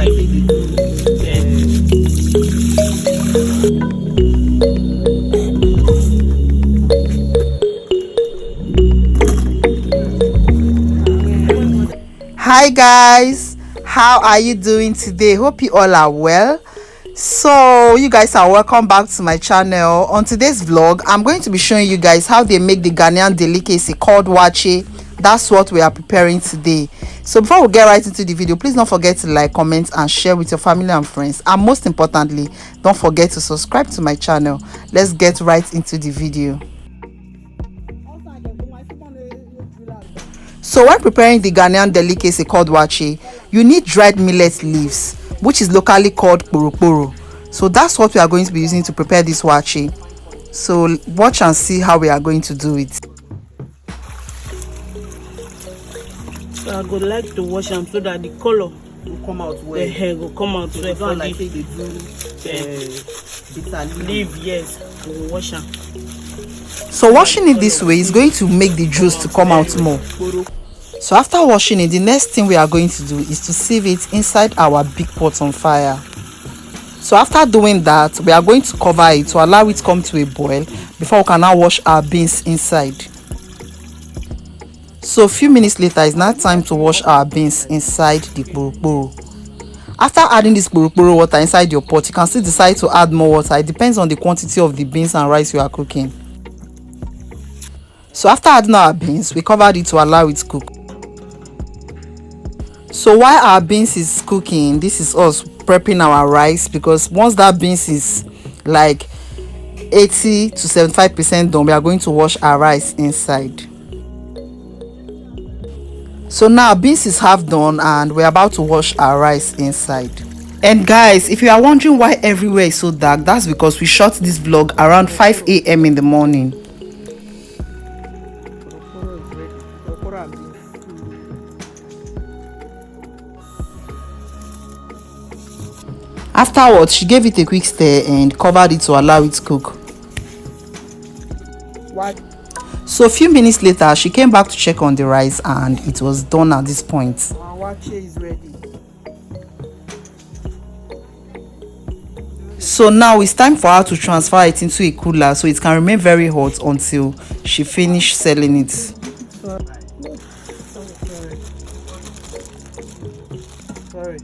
like say they do. Hi guys, how are you doing today? Hope you all are well. So you guys are welcome back to my channel. On today's vlog, I'm going to be showing you guys how they make the Ghanaian delicacy called Waakye. That's what we are preparing today. So before we get right into the video, please don't forget to like, comment and share with your family and friends, and most importantly, don't forget to subscribe to my channel. Let's get right into the video. So when preparing the Ghanaian delicacy called Waakye, you need dried millet leaves, which is locally called kporo. So that's what we are going to be using to prepare this Waakye. So watch and see how we are going to do it. So I would like to wash them so that the color Will come out well. the hair will come out well. It's not like say they do bitter leaf, yes, we will wash them. So washing it this way is going to make the juice to come out more. So after washing it, the next thing we are going to do is to sieve it inside our big pot on fire. So after doing that, we are going to cover it to allow it to come to a boil before we can now wash our beans inside. So a few minutes later, it's now time to wash our beans inside the kporo. After adding this kporo water inside your pot, you can still decide to add more water. It depends on the quantity of the beans and rice you are cooking. So after adding our beans, we covered it to allow it to cook. So while our beans is cooking, this is us prepping our rice, because once that beans is like 80 to 75% done, we are going to wash our rice inside. So now beans is half done and we're about to wash our rice inside. And guys, if you are wondering why everywhere is so dark, that's because we shot this vlog around 5 a.m. in the morning. Afterwards, she gave it a quick stir and covered it to allow it to cook. So a few minutes later, she came back to check on the rice and it was done at this point. Our Waakye is ready. So now it's time for her to transfer it into a cooler so it can remain very hot until she finishes selling it. Sorry. Sorry.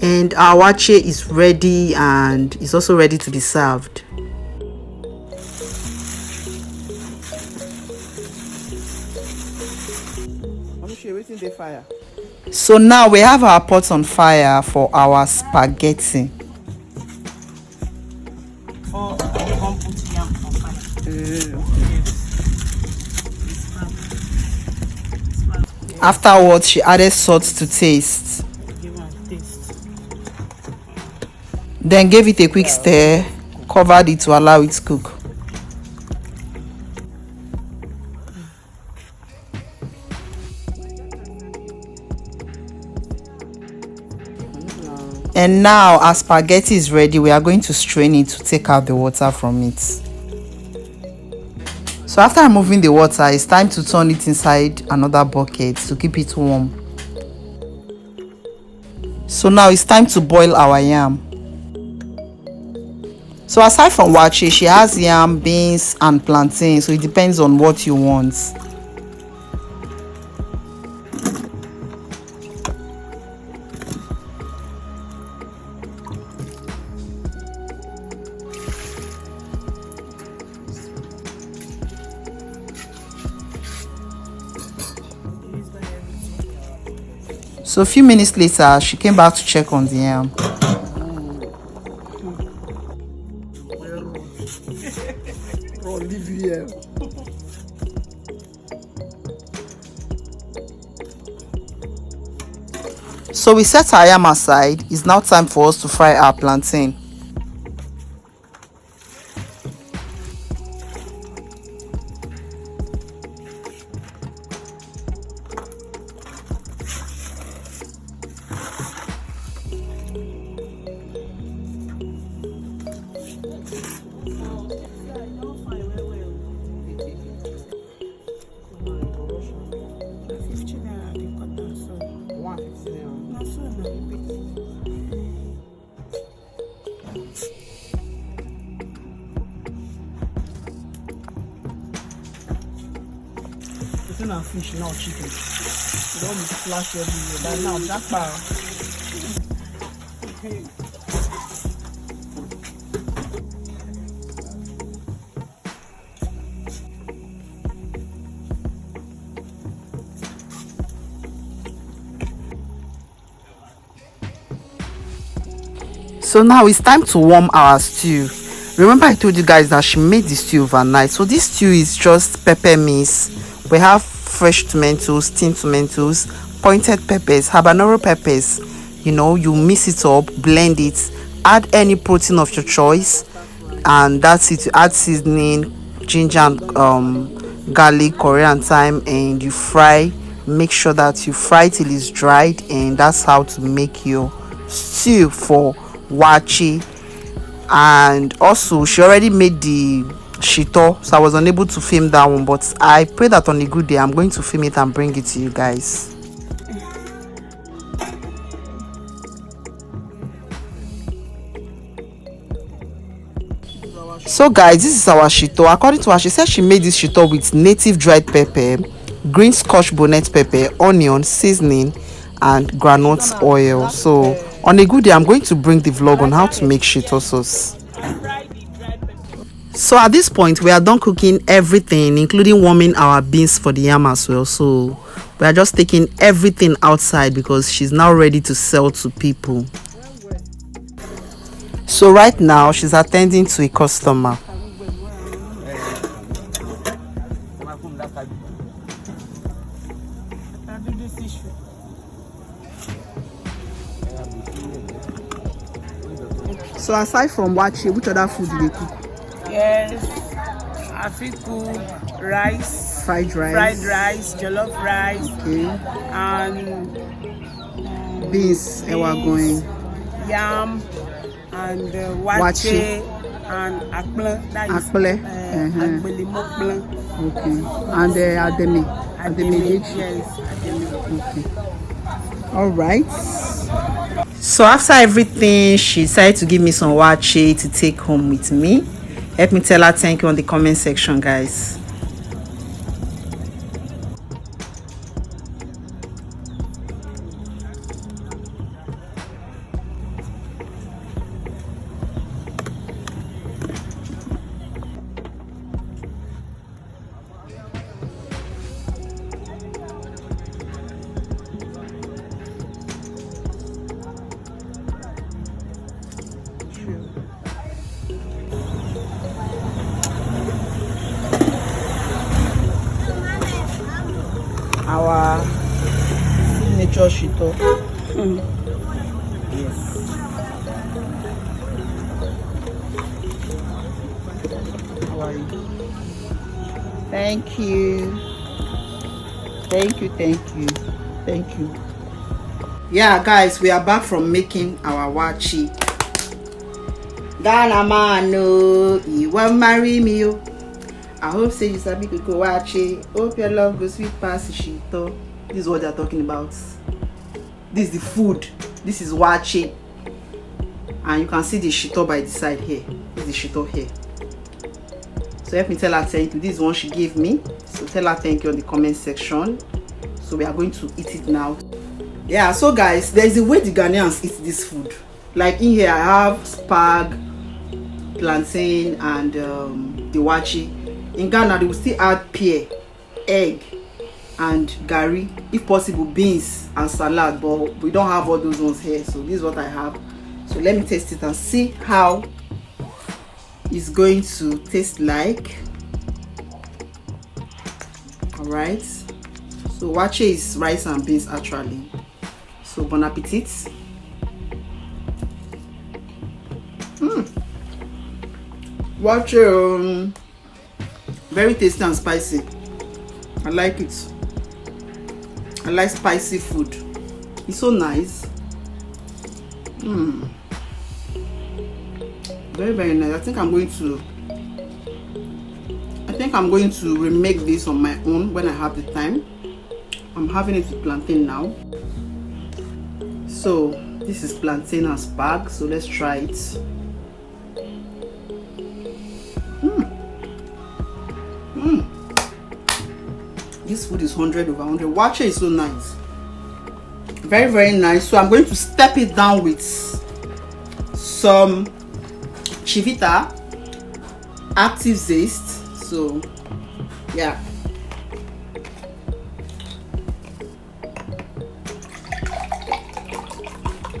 And our Waakye is ready and it's also ready to be served. So now we have our pot on fire for our spaghetti. Oh, you can put yam on fire. Afterwards, she added salt to taste. Give her a taste. Then gave it a quick stir, covered it to allow it to cook. And now our spaghetti is ready. We are going to strain it to take out the water from it. So after removing the water, it's time to turn it inside another bucket to keep it warm. So now it's time to boil our yam. So aside from Waakye, she has yam, beans and plantain, so it depends on what you want. So a few minutes later, she came back to check on the yam. So we set our yam aside. It's now time for us to fry our plantain. tuna fish, not chicken. Don't be splash everywhere. But now that part. Okay. So now it's time to warm our stew. Remember I told you guys that she made the stew overnight. So this stew is just pepper mix. We have fresh tomatoes, steamed tomatoes, pointed peppers, habanero peppers. You know, you mix it up, blend it, add any protein of your choice, and that's it. You add seasoning, ginger and garlic, coriander, thyme, and you fry. Make sure that you fry till it's dried, and that's how to make your stew for Waakye. And also she already made the shito, so I was unable to film that one, but I pray that on a good day I'm going to film it and bring it to you guys. So guys, this is our shito. According to her, she said she made this shito with native dried pepper, green scotch bonnet pepper, onion, seasoning, and groundnut oil. So on a good day I'm going to bring the vlog on how to make shito sauce. So at this point we are done cooking everything, including warming our beans for the yam as well. So we are just taking everything outside because she's now ready to sell to people. So right now she's attending to a customer. So aside from Waakye, which other food do they cook? Yes, I think cook rice, Fried rice, jollof rice, okay, and beans, going, yam, and Waakye, and akple. That is akple. Okay, and ademe. Yes, ademe. Okay. All right. So after everything, she decided to give me some Waakye to take home with me. Help me tell her thank you on the comment section, guys. Our signature shito. Yes. How are you? Thank you. Thank you. Yeah, guys, we are back from making our Waakye. Ghana man, no, you won't marry me. I hope say you sabi cook Waakye. Hope your love goes sweet past shito. This is what they are talking about. This is the food. This is Waakye. And you can see the shito by the side here. This is the shito here. So help me tell her thank you. This is one she gave me. So tell her thank you on the comment section. So we are going to eat it now. Yeah, so guys, there is a way the Ghanaians eat this food. Like in here I have spag, plantain, and the Waakye. In Ghana, they will still add pear, egg, and gari, if possible beans and salad, but we don't have all those ones here. So this is what I have. So let me taste it and see how it's going to taste like. All right. So Waakye is rice and beans actually. So bon appetit. Waakye. Very tasty and spicy. I like it. I like spicy food. It's so nice. Very, very nice. I think I'm going to remake this on my own when I have the time. I'm having it with plantain now. So this is plantain and spag. So let's try it. This food is 100 over 100. Waakye is so nice, very, very nice. So I'm going to step it down with some chivita active zest. So yeah,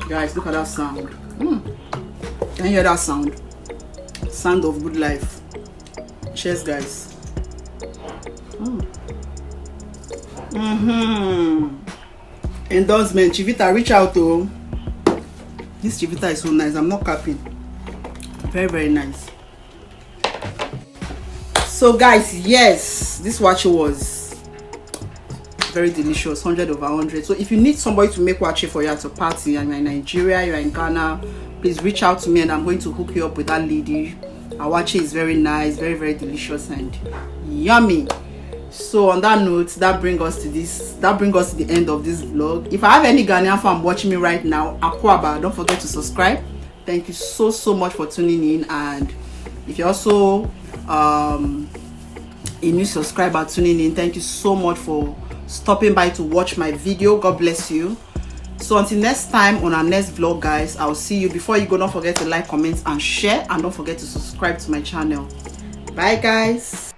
guys, look at that sound. Can you hear that sound? Sound of good life. Cheers, guys. Endorsement chivita, reach out to. This chivita is so nice, I'm not capping. Very, very nice. So guys, yes, this waakye was very delicious, 100 over 100. So if you need somebody to make waakye for you at a party and you're in Nigeria, you're in Ghana, please reach out to me and I'm going to hook you up with that lady. Our waakye is very nice, very, very delicious and yummy. So on that note, that brings us to the end of this vlog. If I have any Ghanaian fan watching me right now, Akwaba, don't forget to subscribe. Thank you so much for tuning in. And if you're also a new subscriber tuning in, thank you so much for stopping by to watch my video. God bless you. So until next time on our next vlog, guys, I'll see you. Before you go, don't forget to like, comment and share, and don't forget to subscribe to my channel. Bye guys.